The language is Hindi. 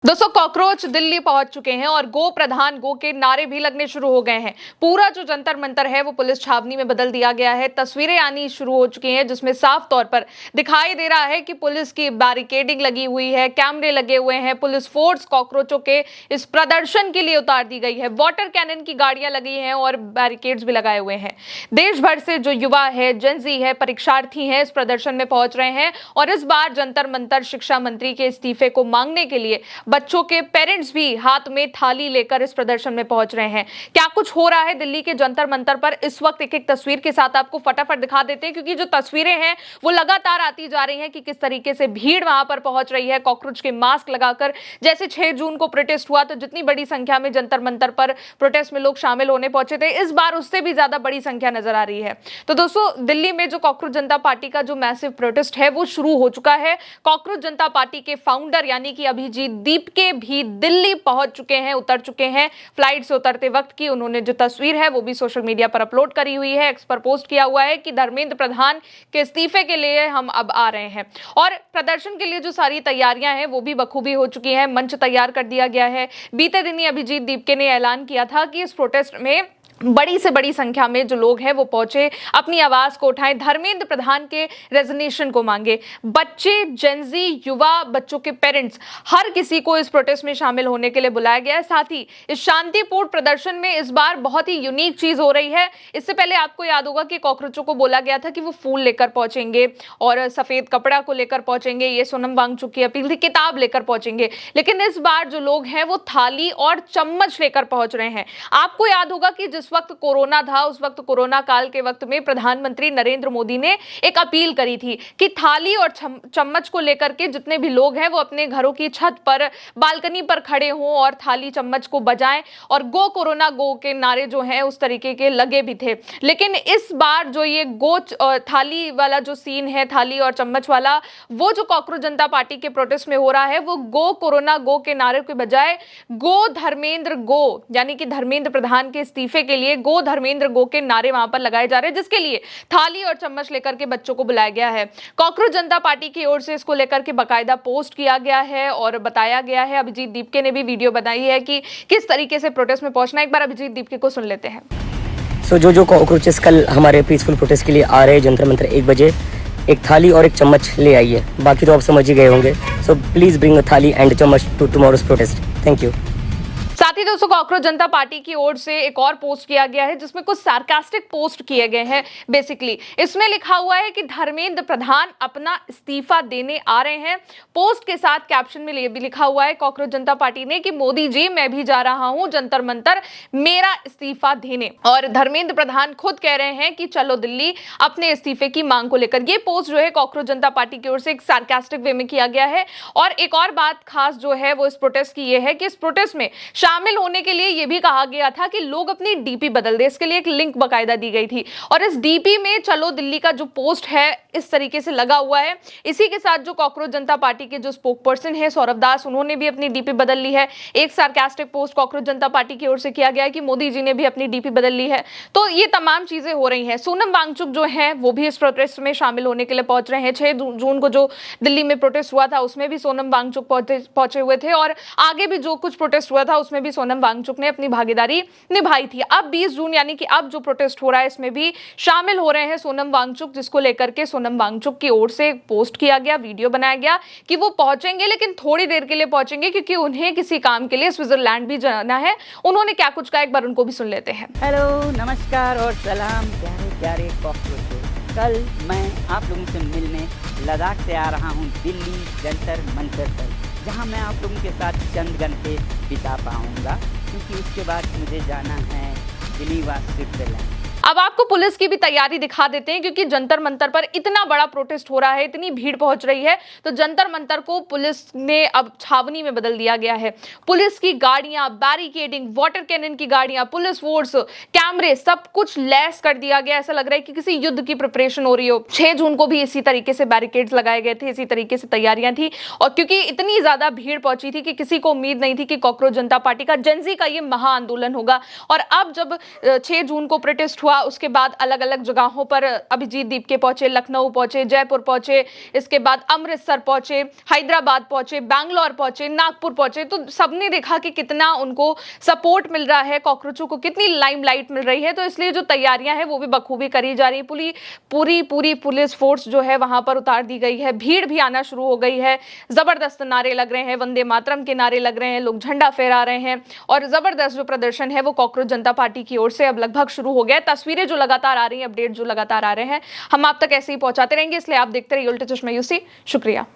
दोस्तों, कॉकरोच दिल्ली पहुंच चुके हैं और गो प्रधान गो के नारे भी लगने शुरू हो गए हैं। पूरा जो जंतर मंतर है वो पुलिस छावनी में बदल दिया गया है। तस्वीरें आनी शुरू हो चुकी हैं जिसमें साफ तौर पर दिखाई दे रहा है कि पुलिस की बैरिकेडिंग लगी हुई है, कैमरे लगे हुए हैं। पुलिस फोर्स कॉकरोचों के इस प्रदर्शन के लिए उतार दी गई है। वाटर कैनन की गाड़ियां लगी हैं और बैरिकेड्स भी लगाए हुए हैं। देश भर से जो युवा है, जेनजी है, परीक्षार्थी हैं, इस प्रदर्शन में पहुंच रहे हैं और इस बार जंतर मंतर शिक्षा मंत्री के इस्तीफे को मांगने के लिए बच्चों के पेरेंट्स भी हाथ में थाली लेकर इस प्रदर्शन में पहुंच रहे हैं। क्या कुछ हो रहा है दिल्ली के जंतर मंतर पर, इस वक्त एक एक तस्वीर के साथ आपको फटाफट दिखा देते हैं, क्योंकि जो तस्वीरें हैं वो लगातार आती जा रही हैं कि किस तरीके से भीड़ वहां पर पहुंच रही है कॉकरोच के मास्क लगाकर। जैसे 6 जून को प्रोटेस्ट हुआ तो जितनी बड़ी संख्या में जंतर मंतर पर प्रोटेस्ट में लोग शामिल होने पहुंचे थे, इस बार उससे भी ज्यादा बड़ी संख्या नजर आ रही है। तो दोस्तों, दिल्ली में जो कॉकरोच जनता पार्टी का जो मैसिव प्रोटेस्ट है वो शुरू हो चुका है। कॉकरोच जनता पार्टी के फाउंडर यानी कि अभिजीत दीपके भी दिल्ली पहुंच चुके हैं, उतर चुके हैं। फ्लाइट से उतरते वक्त की उन्होंने जो तस्वीर है वो भी सोशल मीडिया पर अपलोड करी हुई है। एक्स पर पोस्ट किया हुआ है कि धर्मेंद्र प्रधान के इस्तीफे के लिए हम अब आ रहे हैं। और प्रदर्शन के लिए जो सारी तैयारियां हैं वो भी बखूबी हो चुकी हैं। मंच तैयार कर दिया गया है। बीते दिन ही अभिजीत दीपके ने ऐलान किया था कि इस प्रोटेस्ट में बड़ी से बड़ी संख्या में जो लोग हैं वो पहुंचे, अपनी आवाज को उठाएं, धर्मेंद्र प्रधान के रेजिग्नेशन को मांगे। बच्चे, जेनजी, युवा, बच्चों के पेरेंट्स, हर किसी को इस प्रोटेस्ट में शामिल होने के लिए बुलाया गया है। साथ ही इस शांतिपूर्ण प्रदर्शन में इस बार बहुत ही यूनिक चीज हो रही है। इससे पहले आपको याद होगा कि कॉकरोचों को बोला गया था कि वो फूल लेकर पहुंचेंगे और सफेद कपड़ा को लेकर पहुंचेंगे, ये सोनम वांगचुक की अपील थी, किताब लेकर पहुंचेंगे। लेकिन इस बार जो लोग हैं वो थाली और चम्मच लेकर पहुंच रहे हैं। आपको याद होगा कि जिस वक्त कोरोना था, उस वक्त कोरोना काल के वक्त में प्रधानमंत्री नरेंद्र मोदी ने एक अपील करी थी कि थाली और चम्मच को लेकर के जितने भी लोग हैं वो अपने घरों की छत पर, बालकनी पर खड़े हों और थाली चम्मच को बजाएं और गो कोरोना गो के नारे जो हैं उस तरीके के लगे भी थे। लेकिन इस बार जो ये गो थाली वाला जो सीन है, थाली और चम्मच वाला, वो जो कॉकरोच जनता पार्टी के प्रोटेस्ट में हो रहा है वो गो कोरोना गो के नारे के बजाय गो धर्मेंद्र गो यानी कि धर्मेंद्र प्रधान के इस्तीफे के लिए गो धर्मेंद्र गो के नारे वहां पर लगाए जा रहे हैं, जिसके लिए थाली और चम्मच लेकर के बच्चों को बुलाया गया है। कॉकरोच जनता पार्टी की ओर से इसको लेकर के बाकायदा पोस्ट किया गया है और बताया गया है। अभिजीत दीपके ने भी वीडियो बनाई है कि किस तरीके से प्रोटेस्ट में पहुंचना। एक बार अभिजीत दीपके को सुन लेते हैं। जो कॉकरोचेस कल हमारे पीसफुल प्रोटेस्ट के लिए आ रहे हैं जंतर मंतर 1 बजे, एक थाली और एक चम्मच ले आइए। बाकी तो आप समझ ही गए होंगे। So please bring a thali and chammach to tomorrow's protest. Thank you. साथ ही दोस्तों, कॉकरोच जनता पार्टी की ओर से एक और पोस्ट किया गया है जिसमें कुछ सार्कास्टिक पोस्ट किए गए हैं। बेसिकली इसमें लिखा हुआ है कि धर्मेंद्र प्रधान अपना इस्तीफा देने आ रहे हैं। पोस्ट के साथ कैप्शन में ये भी लिखा हुआ है कॉकरोच जनता पार्टी ने कि मोदी जी, मैं भी जा रहा हूं जंतर मंतर मेरा इस्तीफा देने। और धर्मेंद्र प्रधान खुद कह रहे हैं कि चलो दिल्ली, अपने इस्तीफे की मांग को लेकर। ये पोस्ट जो है कॉकरोच जनता पार्टी की ओर से एक सार्कास्टिक वे में किया गया है। और एक और बात खास जो है वो इस प्रोटेस्ट की ये है कि इस प्रोटेस्ट में शामिल होने के लिए यह भी कहा गया था कि लोग अपनी डीपी बदल दे। इसके लिए एक लिंक बकायदा दी गई थी और इस डीपी में चलो दिल्ली का जो पोस्ट है इस तरीके से लगा हुआ है। इसी के साथ जो कॉकरोच जनता पार्टी के जो स्पोक पर्सन है सौरभ दास, उन्होंने भी अपनी डीपी बदल ली है। एक सार्कास्टिक पोस्ट कॉकरोच जनता पार्टी की ओर से किया गया है कि मोदी जी ने भी अपनी डीपी बदल ली है। तो ये तमाम चीजें हो रही हैं। सोनम वांगचुक जो है वो भी इस प्रोटेस्ट में शामिल होने के लिए पहुंच रहे हैं। 6 जून को जो दिल्ली में प्रोटेस्ट हुआ था उसमें भी सोनम वांगचुक पहुंचे हुए थे और आगे भी जो कुछ प्रोटेस्ट हुआ था उसमें भी सोनम वांगचुक ने अपनी भागीदारी निभाई थी। अब 20 जून यानी कि अब जो प्रोटेस्ट हो रहा है इसमें भी शामिल हो रहे हैं सोनम वांगचुक, जिसको लेकर के सोनम वांगचुक की ओर से पोस्ट किया गया, वीडियो बनाया गया कि वो पहुंचेंगे लेकिन थोड़ी देर के लिए पहुंचेंगे क्योंकि उन्हें किसी काम के लिए स्विट्जरलैंड भी जाना है। उन्होंने क्या कुछ कहा, एक बार उनको भी सुन लेते हैं। हेलो, नमस्कार और सलाम प्यारे प्यारे कॉकरोचों। कल मैं आप लोगों से मिलने लद्दाख से आ रहा हूँ दिल्ली जंतर मंतर पर, जहाँ मैं आप लोगों के साथ चंद घंटे बिता पाऊँगा, क्योंकि उसके बाद मुझे जाना है जिनीवा, स्विट्जरलैंड। अब आपको पुलिस की भी तैयारी दिखा देते हैं, क्योंकि जंतर मंतर पर इतना बड़ा प्रोटेस्ट हो रहा है, इतनी भीड़ पहुंच रही है, तो जंतर मंतर को पुलिस ने अब छावनी में बदल दिया गया है। पुलिस की गाड़ियां, बैरिकेडिंग, वाटर कैनन की गाड़ियां, पुलिस फोर्स, कैमरे, सब कुछ लैस कर दिया गया। ऐसा लग रहा है कि किसी युद्ध की प्रिपरेशन हो रही हो। 6 जून को भी इसी तरीके से बैरिकेड्स लगाए गए थे, इसी तरीके से तैयारियां थी। और क्योंकि इतनी ज्यादा भीड़ पहुंची थी कि किसी को उम्मीद नहीं थी कि कॉकरोच जनता पार्टी का, जेनजी का ये महा आंदोलन होगा। और अब जब 6 जून को प्रोटेस्ट हुआ हुआ, उसके बाद अलग अलग जगहों पर अभिजीत दीप के पहुंचे, लखनऊ पहुंचे, जयपुर पहुंचे, इसके बाद अमृतसर पहुंचे, हैदराबाद पहुंचे, बैंगलोर पहुंचे, नागपुर पहुंचे। तो सबने देखा कि कितना उनको सपोर्ट मिल रहा है, कॉकरोचों को कितनी लाइमलाइट मिल रही है। तो इसलिए जो तैयारियां हैं वो भी बखूबी करी जा रही है। पूरी पुलिस फोर्स जो है वहां पर उतार दी गई है। भीड़ भी आना शुरू हो गई है। जबरदस्त नारे लग रहे हैं, वंदे मातरम के नारे लग रहे हैं, लोग झंडा फहरा रहे हैं और जबरदस्त जो प्रदर्शन है वो कॉकरोच जनता पार्टी की ओर से अब लगभग शुरू हो गया है। तस्वीरें जो लगातार आ रही हैं, अपडेट जो लगातार आ रहे हैं, हम आप तक ऐसे ही पहुंचाते रहेंगे। इसलिए आप देखते रहिए उल्टे चश्मा यूसी। शुक्रिया।